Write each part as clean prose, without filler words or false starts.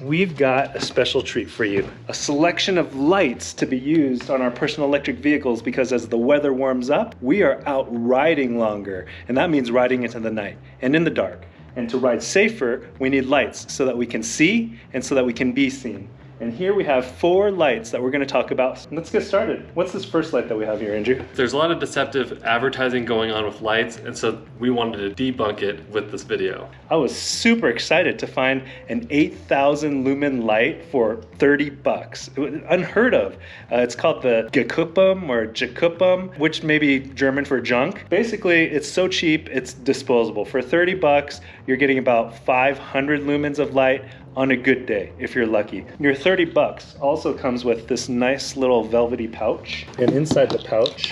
We've got a special treat for you. A selection of lights to be used on our personal electric vehicles because as the weather warms up, we are out riding longer. And that means riding into the night and in the dark. And to ride safer, we need lights so that we can see and so that we can be seen. And here we have 4 lights that we're going to talk about. Let's get started. What's this first light that we have here, Andrew? There's a lot of deceptive advertising going on with lights, and so we wanted to debunk it with this video. I was super excited to find an 8,000 lumen light for 30 bucks. It was unheard of. It's called the Gekupum or Jakupum, which may be German for junk. Basically, it's so cheap, it's disposable. For 30 bucks, you're getting about 500 lumens of light on a good day, if you're lucky. Your 30 bucks also comes with this nice little velvety pouch. And inside the pouch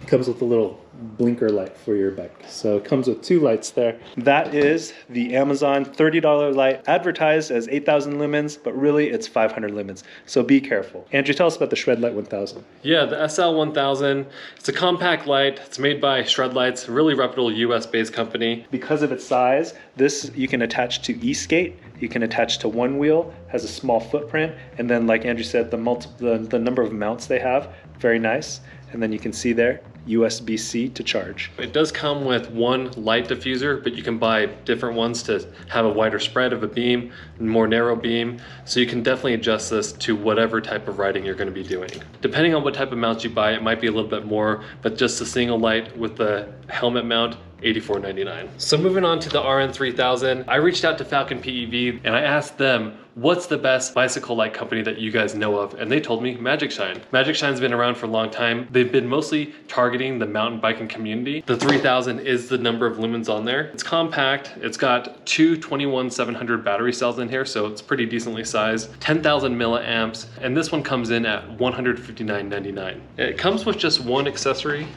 comes with a little blinker light for your bike. So it comes with 2 lights there. That is the Amazon $30 light, advertised as 8,000 lumens, but really it's 500 lumens. So be careful. Andrew, tell us about the Shred Light 1000. Yeah, the SL1000. It's a compact light. It's made by Shred Lights, a really reputable US-based company. Because of its size, this you can attach to e-skate, you can attach to Onewheel, has a small footprint, and then like Andrew said, the number of mounts they have, very nice. And then you can see there, USB-C to charge. It does come with 1 light diffuser, but you can buy different ones to have a wider spread of a beam, more narrow beam, so you can definitely adjust this to whatever type of riding you're going to be doing. Depending on what type of mounts you buy, it might be a little bit more, but just a single light with the helmet mount, $84.99. So moving on to the RN3000, I reached out to Falcon PEV and I asked them, what's the best bicycle light company that you guys know of? And they told me Magic Shine. Magic Shine's been around for a long time. They've been mostly targeting the mountain biking community. The 3000 is the number of lumens on there. It's compact. It's got 2 21700 battery cells in here, so it's pretty decently sized. 10,000 milliamps, and this one comes in at $159.99. It comes with just 1 accessory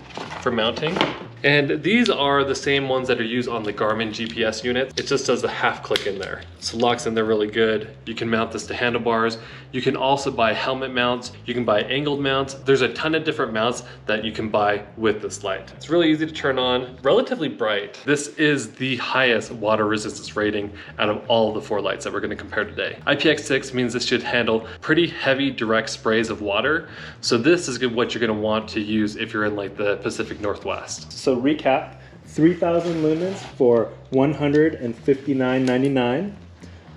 for mounting. And these are the same ones that are used on the Garmin GPS unit. It just does a half click in there. So locks in there really good. You can mount this to handlebars. You can also buy helmet mounts. You can buy angled mounts. There's a ton of different mounts that you can buy with this light. It's really easy to turn on, relatively bright. This is the highest water resistance rating out of all of the 4 lights that we're gonna compare today. IPX6 means this should handle pretty heavy direct sprays of water. So this is what you're gonna want to use if you're in like the Pacific Northwest. So recap, 3,000 lumens for $159.99,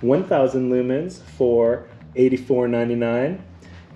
1,000 lumens for $84.99,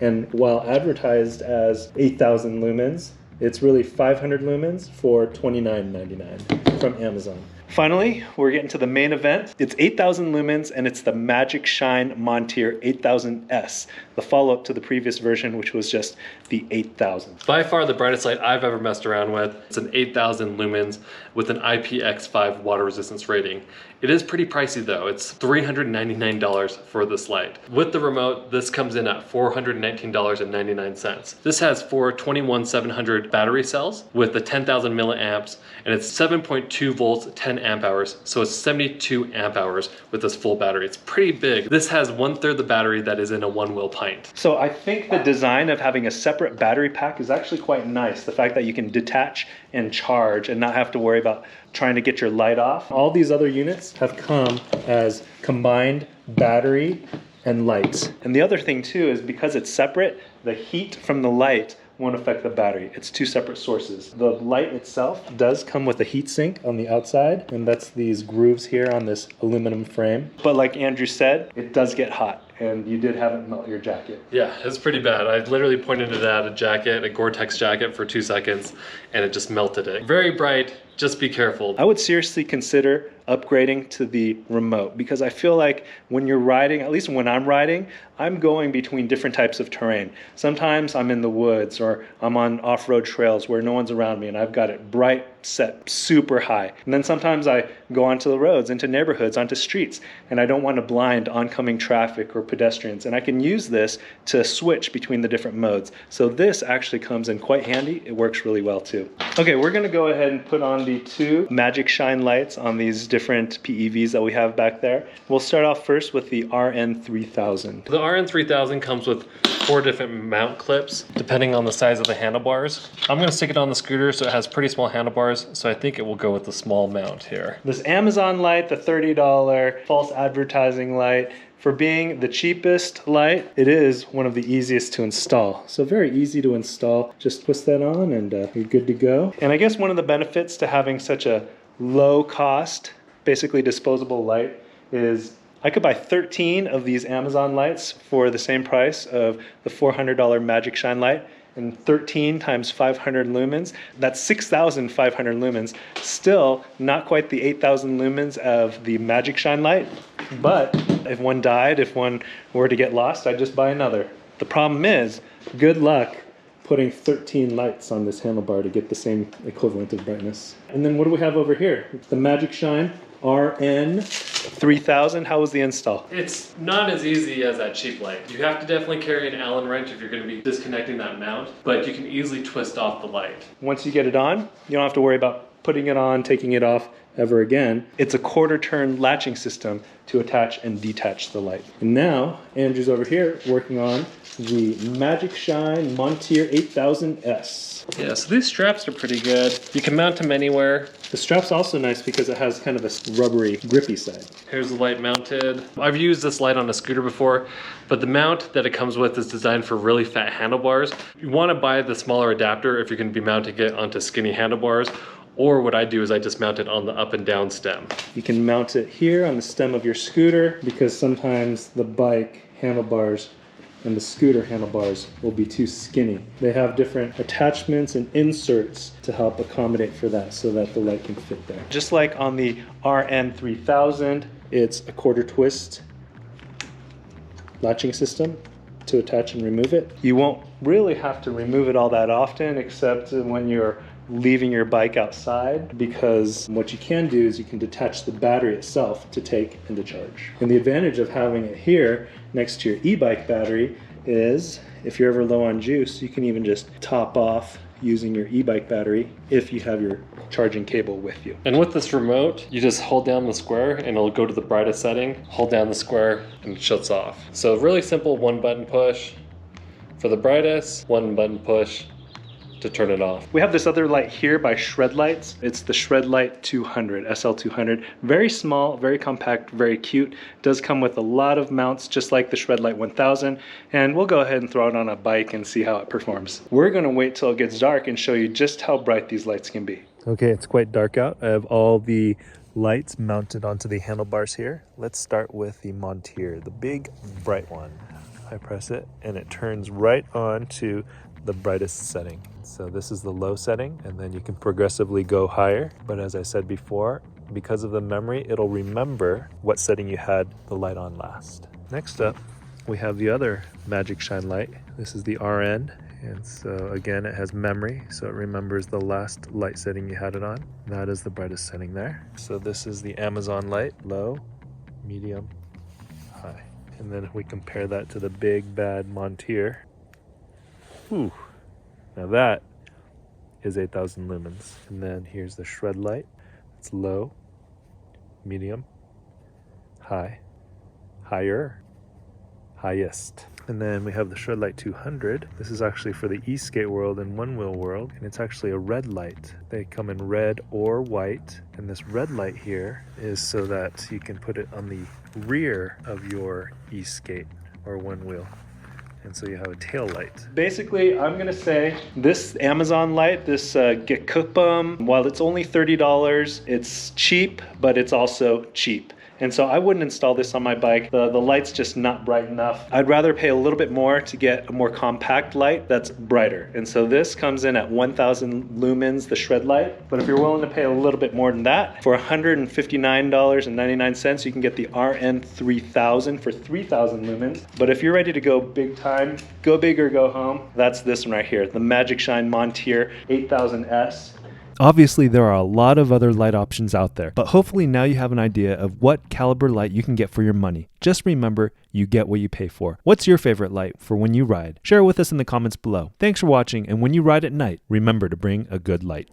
and while advertised as 8,000 lumens, it's really 500 lumens for $29.99 from Amazon. Finally, we're getting to the main event. It's 8,000 lumens and it's the Magic Shine Monteer 8000S, the follow-up to the previous version, which was just the 8000. By far the brightest light I've ever messed around with. It's an 8,000 lumens with an IPX5 water resistance rating. It is pretty pricey though. It's $399 for this light. With the remote, this comes in at $419.99. This has 4 21700 battery cells with the 10,000 milliamps, and it's 7.2 volts, 10 amp hours. So it's 72 amp hours with this full battery. It's pretty big. This has 1/3 the battery that is in a Onewheel pint. So I think the design of having a separate battery pack is actually quite nice. The fact that you can detach and charge and not have to worry about trying to get your light off. All these other units have come as combined battery and lights. And the other thing too is because it's separate, the heat from the light won't affect the battery. It's 2 separate sources. The light itself does come with a heat sink on the outside, and that's these grooves here on this aluminum frame. But like Andrew said, it does get hot, and you did have it melt your jacket. Yeah, it's pretty bad. I literally pointed it at a jacket, a Gore-Tex jacket for 2 seconds, and it just melted it. Very bright, just be careful. I would seriously consider upgrading to the remote because I feel like when you're riding, at least when I'm riding, I'm going between different types of terrain. Sometimes I'm in the woods or I'm on off-road trails where no one's around me and I've got it bright, set super high. And then sometimes I go onto the roads, into neighborhoods, onto streets, and I don't want to blind oncoming traffic or pedestrians. And I can use this to switch between the different modes. So this actually comes in quite handy. It works really well too. Okay, we're gonna go ahead and put on the 2 Magic Shine lights on these different PEVs that we have back there. We'll start off first with the RN3000. The RN3000 comes with 4 different mount clips depending on the size of the handlebars. I'm gonna stick it on the scooter so it has pretty small handlebars, so I think it will go with the small mount here. This Amazon light, the $30 false advertising light, For being the cheapest light, it is one of the easiest to install. So very easy to install. Just twist that on and you're good to go. And I guess one of the benefits to having such a low cost, basically disposable light is I could buy 13 of these Amazon lights for the same price of the $400 Magic Shine light. And 13 times 500 lumens, that's 6,500 lumens. Still not quite the 8,000 lumens of the Magic Shine light, but if one died, if one were to get lost, I'd just buy another. The problem is, good luck putting 13 lights on this handlebar to get the same equivalent of brightness. And then what do we have over here? The Magic Shine RN 3000. How was the install? It's not as easy as that cheap light. You have to definitely carry an Allen wrench if you're going to be disconnecting that mount, but you can easily twist off the light. Once you get it on, you don't have to worry about putting it on, taking it off ever again. It's a quarter turn latching system to attach and detach the light. And now Andrew's over here working on the Magic Shine Monteer 8000S. Yeah, so these straps are pretty good. You can mount them anywhere. The strap's also nice because it has kind of a rubbery, grippy side. Here's the light mounted. I've used this light on a scooter before, but the mount that it comes with is designed for really fat handlebars. You want to buy the smaller adapter if you're going to be mounting it onto skinny handlebars. Or what I do is I just mount it on the up and down stem. You can mount it here on the stem of your scooter because sometimes the bike handlebars and the scooter handlebars will be too skinny. They have different attachments and inserts to help accommodate for that so that the light can fit there. Just like on the RN 3000, it's a quarter twist latching system to attach and remove it. You won't really have to remove it all that often except when you're leaving your bike outside, because what you can do is you can detach the battery itself to take and to charge. And the advantage of having it here next to your e-bike battery is if you're ever low on juice, you can even just top off using your e-bike battery if you have your charging cable with you. And with this remote, you just hold down the square and it'll go to the brightest setting, hold down the square and it shuts off. So really simple, one button push for the brightest, one button push to turn it off. We have this other light here by Shred Lights. It's the Shred Light 200, SL200. Very small, very compact, very cute. Does come with a lot of mounts just like the Shred Light 1000, and we'll go ahead and throw it on a bike and see how it performs. We're gonna wait till it gets dark and show you just how bright these lights can be. Okay, it's quite dark out. I have all the lights mounted onto the handlebars here. Let's start with the Monteer, the big bright one. I press it and it turns right on to the brightest setting. So this is the low setting, and then you can progressively go higher. But as I said before, because of the memory, it'll remember what setting you had the light on last. Next up, we have the other Magic Shine light. This is the RN, and so again, it has memory, so it remembers the last light setting you had it on. That is the brightest setting there. So this is the Amazon light, low, medium, high. And then if we compare that to the big bad Monteer, whew. Now that is 8,000 lumens. And then here's the Shred light. It's low, medium, high, higher, highest. And then we have the Shred light 200. This is actually for the e-skate world and Onewheel world, and it's actually a red light. They come in red or white, and this red light here is so that you can put it on the rear of your e-skate or Onewheel. And so you have a tail light. Basically, I'm gonna say this Amazon light, this Gekupum, while it's only $30, it's cheap, but it's also cheap. And so I wouldn't install this on my bike. The light's just not bright enough. I'd rather pay a little bit more to get a more compact light that's brighter. And so this comes in at 1,000 lumens, the Shred light. But if you're willing to pay a little bit more than that, for $159.99, you can get the RN 3000 for 3,000 lumens. But if you're ready to go big time, go big or go home, that's this one right here, the Magic Shine Monteer 8000S. Obviously, there are a lot of other light options out there, but hopefully now you have an idea of what caliber light you can get for your money. Just remember, you get what you pay for. What's your favorite light for when you ride? Share it with us in the comments below. Thanks for watching, and when you ride at night, remember to bring a good light.